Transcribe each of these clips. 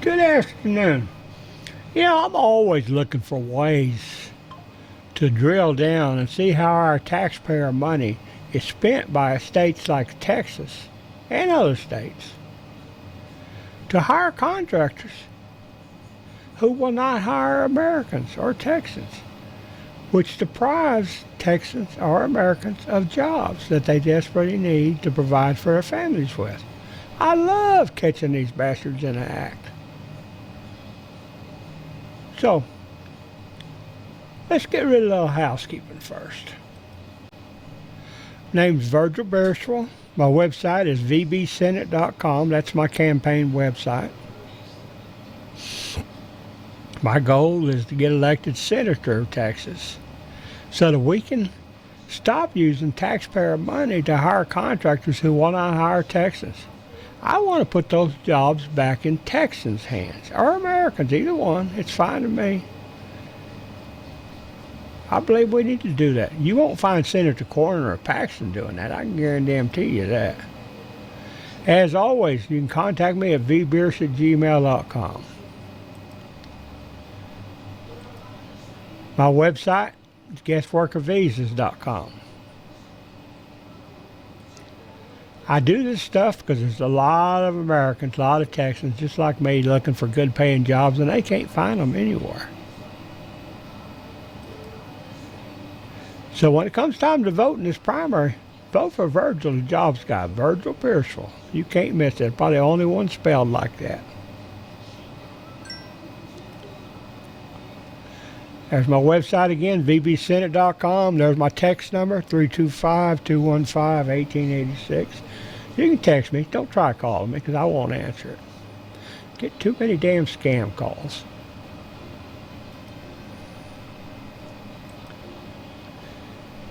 Good afternoon. I'm always looking for ways to drill down and see how our taxpayer money is spent by states like Texas and other states to hire contractors who will not hire Americans or Texans, which deprives Texans or Americans of jobs that they desperately need to provide for their families with. I love catching these bastards in the act. So, let's get rid of a little housekeeping first. Name's Virgil Bereswell. My website is vbsenate.com. That's my campaign website. My goal is to get elected senator of Texas so that we can stop using taxpayer money to hire contractors who want to hire Texans. I want to put those jobs back in Texans' hands, or Americans, either one. It's fine to me. I believe we need to do that. You won't find Senator Cornyn or Paxton doing that. I can guarantee you that. As always, you can contact me at vbierce@gmail.com. My website is guestworkervisas.com. I do this stuff because there's a lot of Americans, a lot of Texans, just like me, looking for good paying jobs, and they can't find them anywhere. So when it comes time to vote in this primary, vote for Virgil, the jobs guy, Virgil Bereswell. You can't miss it. Probably the only one spelled like that. There's my website again, vbsenate.com. There's my text number, 325-215-1886. You can text me. Don't try calling me because I won't answer it. Get too many damn scam calls.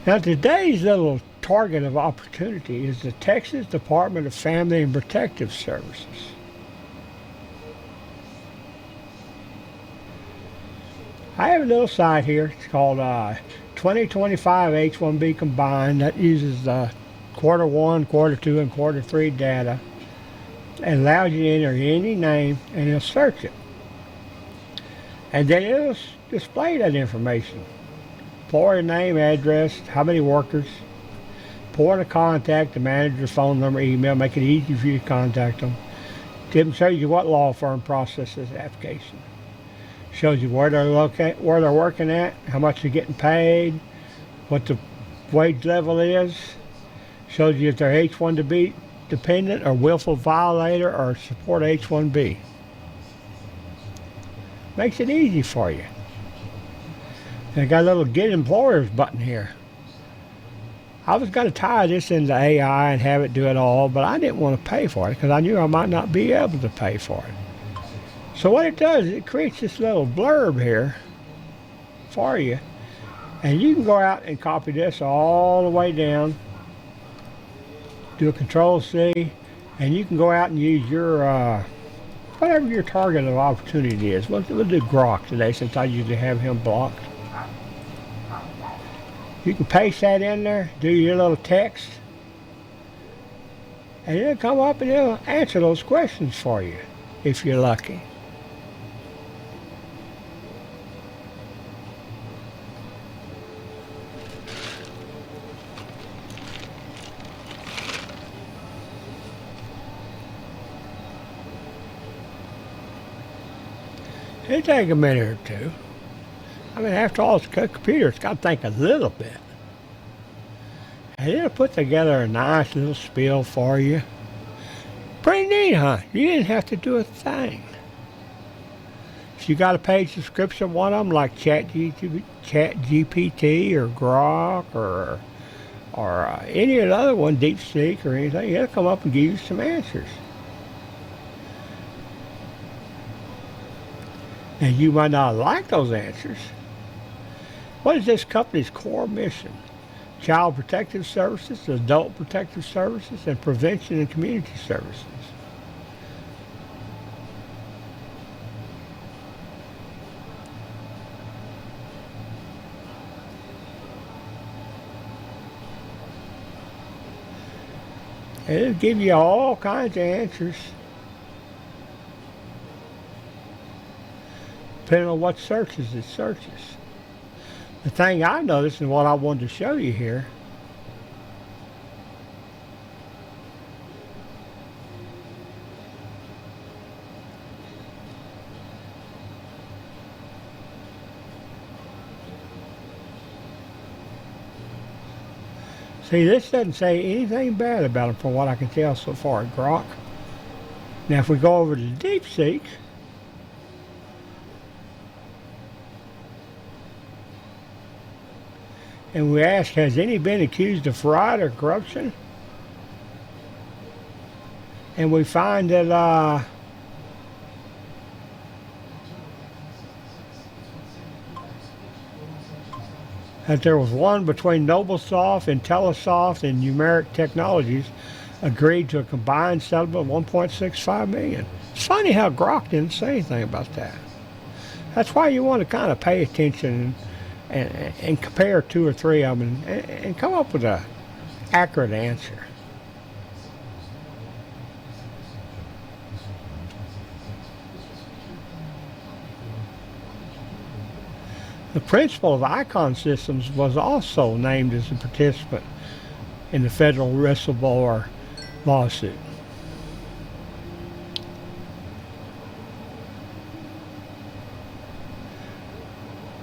Now today's little target of opportunity is the Texas Department of Family and Protective Services. I have a little site here. It's called 2025 H-1B Combined that uses quarter 1, quarter 2, and quarter 3 data and allows you to enter any name and it'll search it. And then it'll display that information. Employer name, address, how many workers, point of contact, the manager's phone number, email, make it easy for you to contact them. It shows you what law firm processes the application. Shows you where they're working at, how much they're getting paid, what the wage level is. Shows you if they're H-1B dependent or willful violator or support H-1B. Makes it easy for you. And I got a little Get Employers button here. I was going to tie this into AI and have it do it all, but I didn't want to pay for it because I knew I might not be able to pay for it. So what it does is it creates this little blurb here for you. And you can go out and copy this all the way down. Do a Control-C. And you can go out and use your, whatever your target of opportunity is. We'll do Grok today since I usually have him blocked. You can paste that in there, do your little text. And it'll come up and it'll answer those questions for you if you're lucky. It'll take a minute or two. I mean, after all, it's a computer. It's got to think a little bit. And it'll put together a nice little spiel for you. Pretty neat, huh? You didn't have to do a thing. If you got a paid subscription, one of them like ChatGPT or Grok or any of the other one, DeepSeek or anything, it'll come up and give you some answers. And you might not like those answers. What is this company's core mission? Child Protective Services, Adult Protective Services, and Prevention and Community Services. It'll give you all kinds of answers. depending on what searches it searches. The thing I noticed and what I wanted to show you here, see, this doesn't say anything bad about them from what I can tell so far at Grok. Now if we go over to DeepSeek, and we ask, has any been accused of fraud or corruption? And we find that that there was one between Noblesoft, IntelliSoft, and Numeric Technologies agreed to a combined settlement of $1.65 million. It's funny how Grok didn't say anything about that. That's why you want to kind of pay attention and compare two or three of them and come up with an accurate answer. The principal of Icon Systems was also named as a participant in the federal whistleblower lawsuit.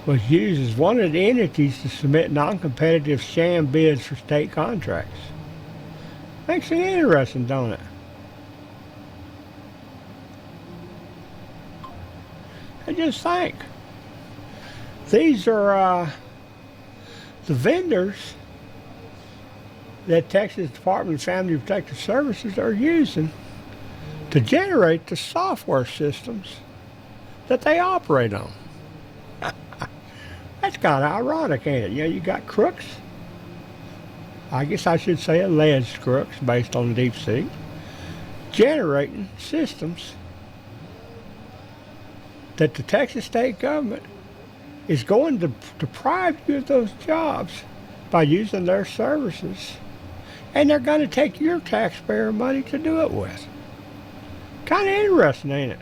Was used as one of the entities to submit non-competitive sham bids for state contracts. Makes it interesting, don't it? And just think, these are the vendors that Texas Department of Family Protective Services are using to generate the software systems that they operate on. That's kind of ironic, ain't it? You know, you got crooks. I guess I should say alleged crooks based on DeepSeek, generating systems that the Texas state government is going to deprive you of those jobs by using their services. And they're going to take your taxpayer money to do it with. Kind of interesting, ain't it?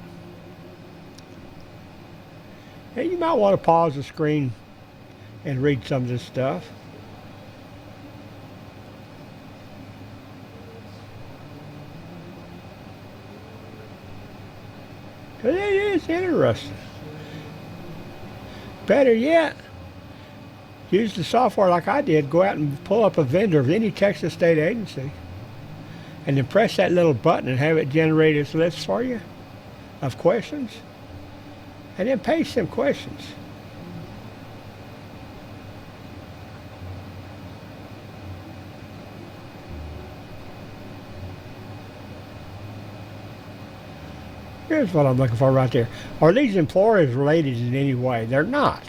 And you might want to pause the screen and read some of this stuff. Because it is interesting. Better yet, use the software like I did. Go out and pull up a vendor of any Texas state agency and then press that little button and have it generate its list for you of questions. And then paste them questions. Here's what I'm looking for right there. Are these employers related in any way? They're not.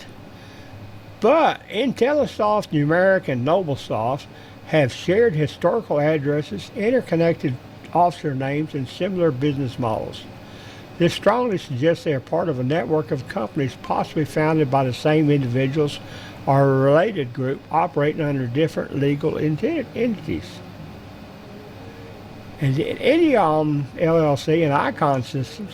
But IntelliSoft, Numeric, and Noblesoft have shared historical addresses, interconnected officer names, and similar business models. This strongly suggests they are part of a network of companies possibly founded by the same individuals or a related group operating under different legal entities. And Ideom LLC and Icon Systems,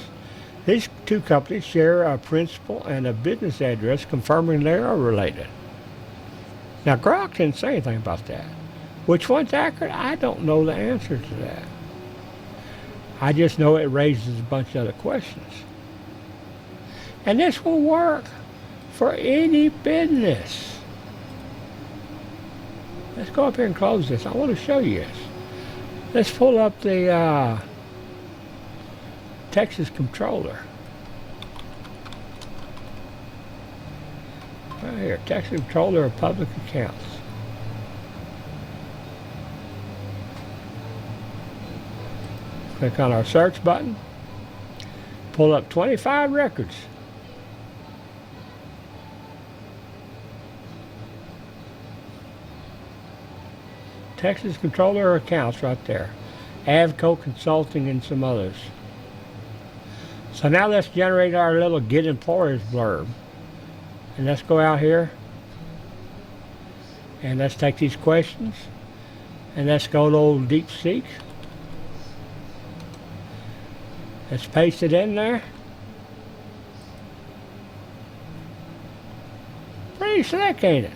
these two companies share a principal and a business address confirming they are related. Now Grok didn't say anything about that. Which one's accurate? I don't know the answer to that. I just know it raises a bunch of other questions. And this will work for any business. Let's go up here and close this. I want to show you this. Let's pull up the Texas Comptroller. Right here, Texas Comptroller of Public Accounts. Click on our search button. Pull up 25 records. Texas Comptroller Accounts right there. Avco Consulting and some others. So now let's generate our little Get Employers blurb. And let's go out here. And let's take these questions. And let's go to old DeepSeek. Let's paste it in there. pretty slick, ain't it?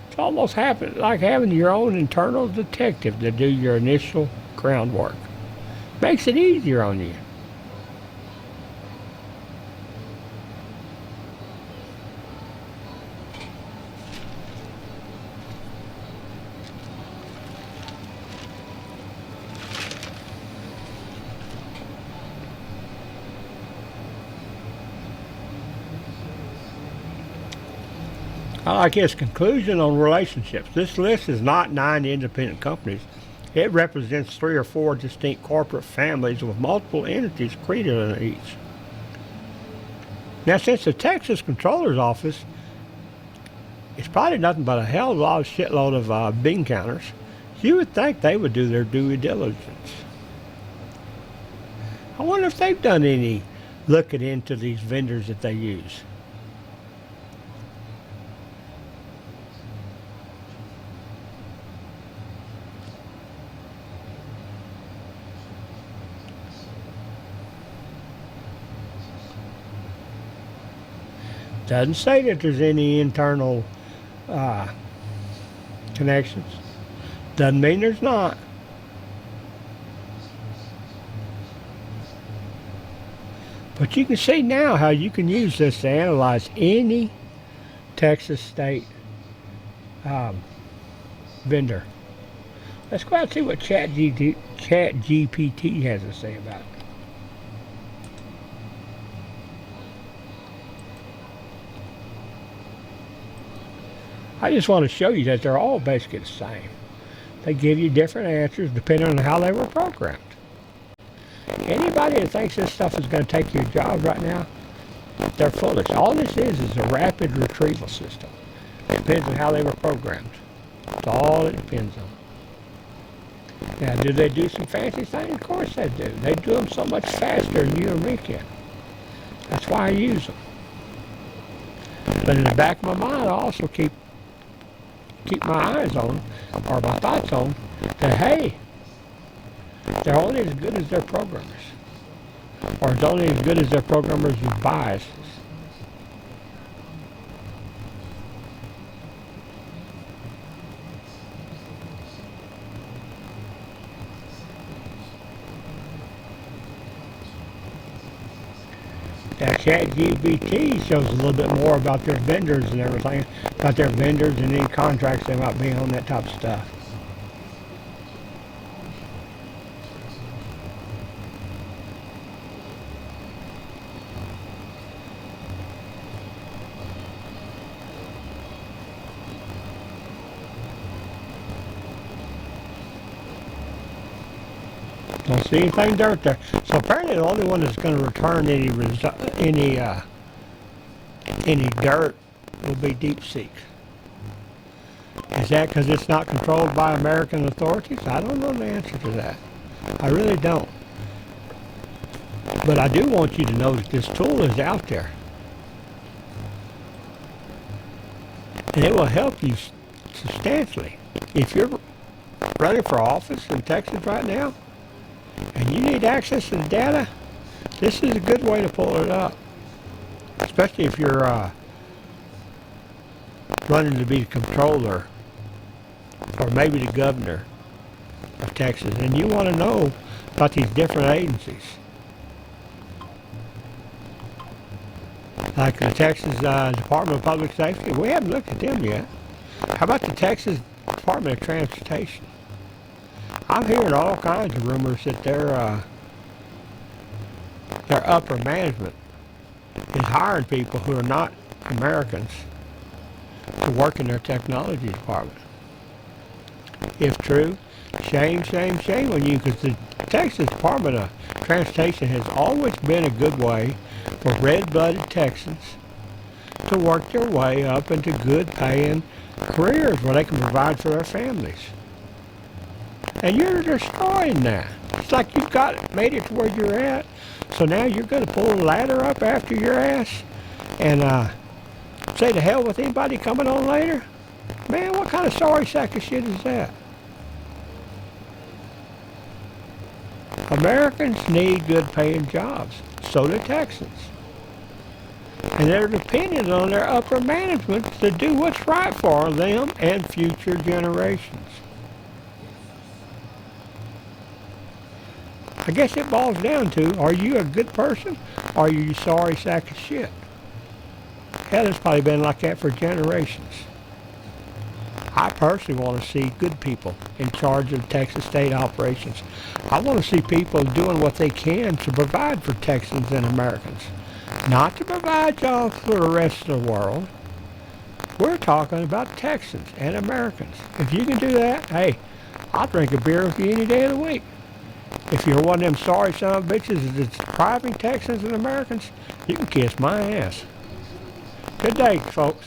It's almost like having your own internal detective to do your initial groundwork. Makes it easier on you. I like his conclusion on relationships. This list is not 9 independent companies. It represents 3 or 4 distinct corporate families with multiple entities created in each. Now, since the Texas Controller's Office is probably nothing but a hell of a lot of shitload of bean counters, you would think they would do their due diligence. I wonder if they've done any looking into these vendors that they use. Doesn't say that there's any internal connections. Doesn't mean there's not. But you can see now how you can use this to analyze any Texas state vendor. Let's go out and see what ChatGPT has to say about it. I just want to show you that they're all basically the same. They give you different answers depending on how they were programmed. Anybody that thinks this stuff is going to take your job right now, they're foolish. All this is a rapid retrieval system. It depends on how they were programmed. That's all it depends on. Now, do they do some fancy things? Of course they do. They do them so much faster than you or me can. That's why I use them. But in the back of my mind, I also keep my eyes on, or my thoughts on, that hey, they're only as good as their programmers, or it's only as good as their programmers' biases. Now, ChatGPT shows a little bit more about their vendors and everything, about their vendors and any contracts they might be on, that type of stuff. Don't see anything dirt there. So apparently the only one that's going to return any dirt will be DeepSeek. Is that because it's not controlled by American authorities? I don't know the answer to that. I really don't. But I do want you to know that this tool is out there. And it will help you substantially. If you're running for office in Texas right now, and you need access to the data, this is a good way to pull it up. Especially if you're running to be the controller or maybe the governor of Texas, and you want to know about these different agencies. Like the Texas Department of Public Safety, we haven't looked at them yet. How about the Texas Department of Transportation? I'm hearing all kinds of rumors that their upper management is hiring people who are not Americans to work in their technology department. If true, shame, shame, shame on you, because the Texas Department of Transportation has always been a good way for red-blooded Texans to work their way up into good-paying careers where they can provide for their families. And you're destroying that. It's like you've made it to where you're at, so now you're going to pull the ladder up after your ass and say to hell with anybody coming on later? Man, what kind of sorry sack of shit is that? Americans need good paying jobs. So do Texans. And they're dependent on their upper management to do what's right for them and future generations. I guess it boils down to, are you a good person or are you a sorry sack of shit? Hell, it's probably been like that for generations. I personally want to see good people in charge of Texas state operations. I want to see people doing what they can to provide for Texans and Americans. Not to provide jobs for the rest of the world. We're talking about Texans and Americans. If you can do that, hey, I'll drink a beer with you any day of the week. If you're one of them sorry son of bitches that's depriving Texans and Americans, you can kiss my ass. Good day, folks.